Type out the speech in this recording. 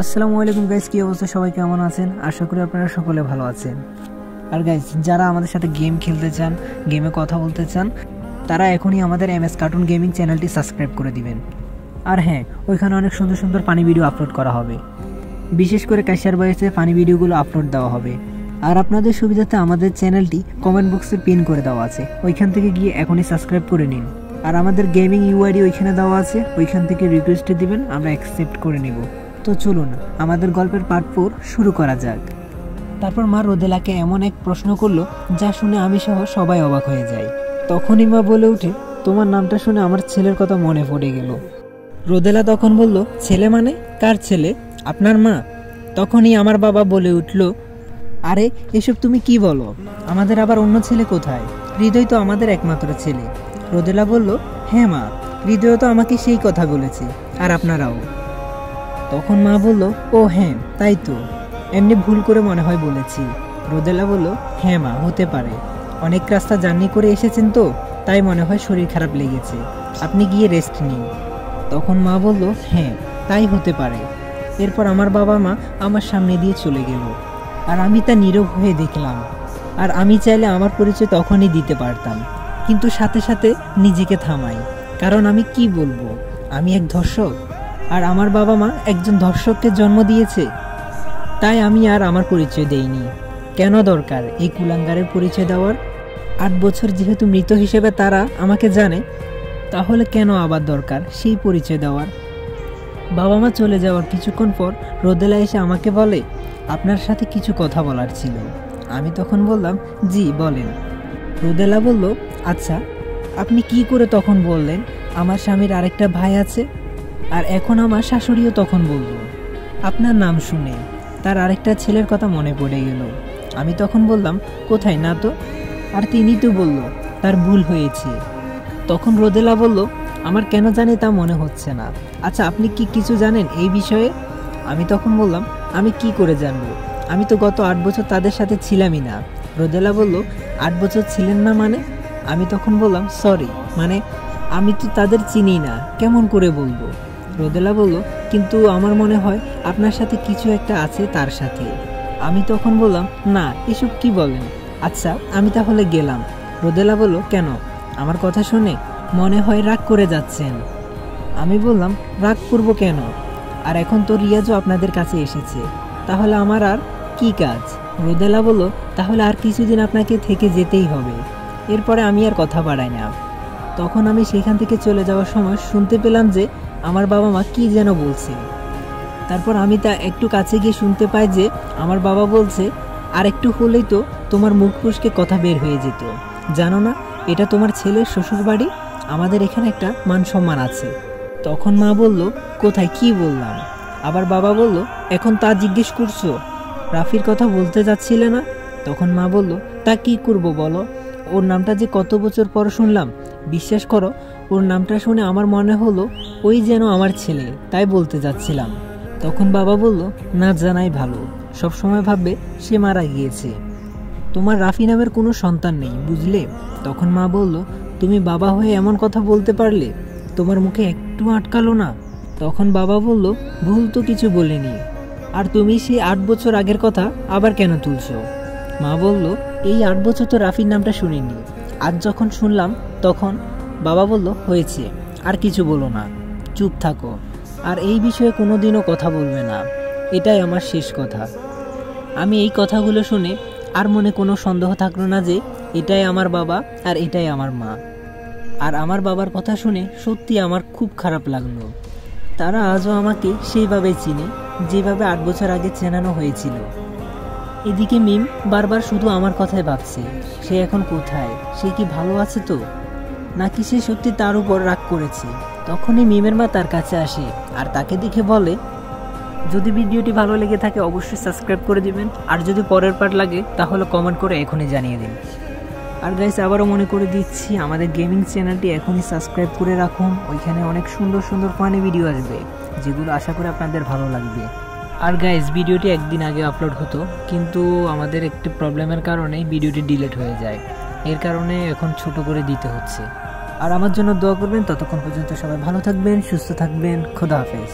আসসালামু আলাইকুম গাইস, কি অবস্থা? সবাই কেমন আছেন? আশা করি আপনারা সকলে ভালো আছেন। আর গাইস, যারা আমাদের সাথে গেম খেলতে চান, গেমে কথা বলতে চান, তারা এখনই আমাদের MS কার্টুন গেমিং চ্যানেলটি সাবস্ক্রাইব করে দিবেন। আর হ্যাঁ, ওইখানে অনেক সুন্দর সুন্দর ফানি ভিডিও আপলোড করা হবে। বিশেষ করে ক্যাশিয়ার বয়েসে ফানি ভিডিওগুলো আপলোড দেওয়া হবে। আর আপনাদের সুবিধাতে আমাদের চ্যানেলটি কমেন্ট বক্সে পিন করে দেওয়া আছে, ওইখান থেকে গিয়ে এখনই সাবস্ক্রাইব করে নিন। আর আমাদের গেমিং ইউআইডি ওইখানে দেওয়া আছে, ওইখান থেকে রিকোয়েস্টে দিবেন, আমরা অ্যাকসেপ্ট করে নেব। তো চলুন আমাদের গল্পের পার্ট 4 শুরু করা যাক। তারপর মা রোদেলাকে এমন এক প্রশ্ন করলো যা শুনে আমি সহ সবাই অবাক হয়ে যায়। তখনই মা বলে ওঠে, তোমার নামটা শুনে আমার ছেলের কথা মনে পড়ে গেল। রোদেলা তখন বলল, ছেলে মানে? কার ছেলে? আপনার মা? তখনই আমার বাবা বলে উঠল, আরে এসব তুমি কি বলো? আমাদের আবার অন্য ছেলে কোথায়? হৃদয় তো আমাদের একমাত্র ছেলে। রোদেলা বলল, হ্যাঁ মা, হৃদয় তো আমাকে সেই কথা বলেছে, আর আপনারাও। তখন মা বলল, ও হ্যাঁ তাই তো, এমনি ভুল করে মনে হয় বলেছি। রোদেলা বলল, হ্যাঁ মা, হতে পারে, অনেক রাস্তা জার্নি করে এসেছেন তো, তাই মনে হয় শরীর খারাপ লেগেছে, আপনি গিয়ে রেস্ট নিন। তখন মা বলল, হ্যাঁ তাই হতে পারে। এরপর আমার বাবা মা আমার সামনে দিয়ে চলে গেল, আর আমি তা নীরব হয়ে দেখলাম। আর আমি চাইলে আমার পরিচয় তখনই দিতে পারতাম, কিন্তু সাথে সাথে নিজেকে থামাই, কারণ আমি কি বলবো, আমি এক ধর্ষক, আর আমার বাবা মা একজন ধর্ষককে জন্ম দিয়েছে। তাই আমি আর আমার পরিচয় দেইনি। কেন দরকার এই কুলাঙ্গারের পরিচয় দেওয়ার? 8 বছর যেহেতু মৃত হিসেবে তারা আমাকে জানে, তাহলে কেন আবার দরকার সেই পরিচয় দেওয়ার? বাবা মা চলে যাওয়ার কিছুক্ষণ পর রোদেলা এসে আমাকে বলে, আপনার সাথে কিছু কথা বলার ছিল। আমি তখন বললাম, জি বলেন। রোদেলা বলল, আচ্ছা আপনি কি করে তখন বললেন আমার স্বামীর আরেকটা ভাই আছে, আর এখন আমার শাশুড়িও তখন বলল আপনার নাম শুনে তার আরেকটা ছেলের কথা মনে পড়ে গেল। আমি তখন বললাম, কোথায় না তো, আর তিনি তো বলল তার ভুল হয়েছে। তখন রোদেলা বলল, আমার কেন জানি তা মনে হচ্ছে না। আচ্ছা আপনি কি কিছু জানেন এই বিষয়ে? আমি তখন বললাম, আমি কি করে জানবো, আমি তো গত 8 বছর তাদের সাথে ছিলামই না। রোদেলা বলল, 8 বছর ছিলেন না মানে? আমি তখন বললাম, সরি, মানে আমি তো তাদের চিনি না, কেমন করে বলবো? রোদেলা বলল, কিন্তু আমার মনে হয় আপনার সাথে কিছু একটা আছে তার সাথে। আমি তখন বললাম, না এসব কি বলেন, আচ্ছা আমি তাহলে গেলাম। রোদেলা বলল, কেন? আমার কথা শুনে মনে হয় রাগ করে যাচ্ছেন। আমি বললাম, রাগ করব কেন, আর এখন তো রিয়াজও আপনাদের কাছে এসেছে, তাহলে আমার আর কি কাজ? রোদেলা বলল, তাহলে আর কিছুদিন আপনাকে থেকে যেতেই হবে। এরপরে আমি আর কথা বাড়াই না। তখন আমি সেখান থেকে চলে যাওয়ার সময় শুনতে পেলাম যে আমার বাবা মা কি যেন বলছে। তারপর আমি তা একটু কাছে গিয়ে শুনতে পাই যে আমার বাবা বলছে, আর একটু হলেই তো তোমার মুখ ফুসকে কথা বের হয়ে যেত, জানো না এটা তোমার ছেলের শ্বশুর বাড়ি, আমাদের এখানে একটা মান সম্মান আছে। তখন মা বলল, কোথায়, কি বললাম? আবার বাবা বলল, এখন তা জিজ্ঞেস করছো? রাফির কথা বলতে যাচ্ছিলে না? তখন মা বলল, তা কি করব বলো, ওর নামটা যে কত বছর পর শুনলাম, বিশ্বাস করো ওর নামটা শুনে আমার মনে হলো ওই যেন আমার ছেলে, তাই বলতে যাচ্ছিলাম। তখন বাবা বলল, না জানাই ভালো, সব সময় ভাববে সে মারা গিয়েছে, তোমার রাফি নামের কোনো সন্তান নেই, বুঝলে? তখন মা বলল, তুমি বাবা হয়ে এমন কথা বলতে পারলে, তোমার মুখে একটু আটকালো না? তখন বাবা বলল, ভুল তো কিছু বলিনি, আর তুমি সেই 8 বছর আগের কথা আবার কেন তুলছো? মা বলল, এই 8 বছর তো রাফির নামটা শুনিনি, আজ যখন শুনলাম তখন। বাবা বলল, হয়েছে, আর কিছু বলো না, চুপ থাকো, আর এই বিষয়ে কোনোদিনও কথা বলবে না, এটাই আমার শেষ কথা। আমি এই কথাগুলো শুনে আর মনে কোনো সন্দেহ থাকলো না যে এটাই আমার বাবা আর এটাই আমার মা। আর আমার বাবার কথা শুনে সত্যি আমার খুব খারাপ লাগলো। তারা আজও আমাকে সেইভাবেই চিনে যেভাবে 8 বছর আগে চেনানো হয়েছিল। এদিকে মিম বারবার শুধু আমার কথাই ভাবছে, সে এখন কোথায়, সে কি ভালো আছে তো, নাকি সে সত্যি তার উপর রাগ করেছে? তখনই মিমের মা তার কাছে আসে আর তাকে দেখে বলে, যদি ভিডিওটি ভালো লেগে থাকে অবশ্যই সাবস্ক্রাইব করে দিবেন, আর যদি পরের পার্ট লাগে তাহলে কমেন্ট করে এখনই জানিয়ে দিন। আর গাইস, আবারও মনে করে দিচ্ছি আমাদের গেমিং চ্যানেলটি এখনই সাবস্ক্রাইব করে রাখুন, ওইখানে অনেক সুন্দর সুন্দর ফানি ভিডিও আসবে যেগুলো আশা করি আপনাদের ভালো লাগবে। আর গাইস, ভিডিওটি একদিন আগে আপলোড হতো, কিন্তু আমাদের একটি প্রবলেমের কারণে ভিডিওটি ডিলিট হয়ে যায়, এর কারণে এখন ছোট করে দিতে হচ্ছে। আর আমার জন্য দোয়া করবেন। ততক্ষণ পর্যন্ত সবাই ভালো থাকবেন, সুস্থ থাকবেন, খোদা হাফেজ।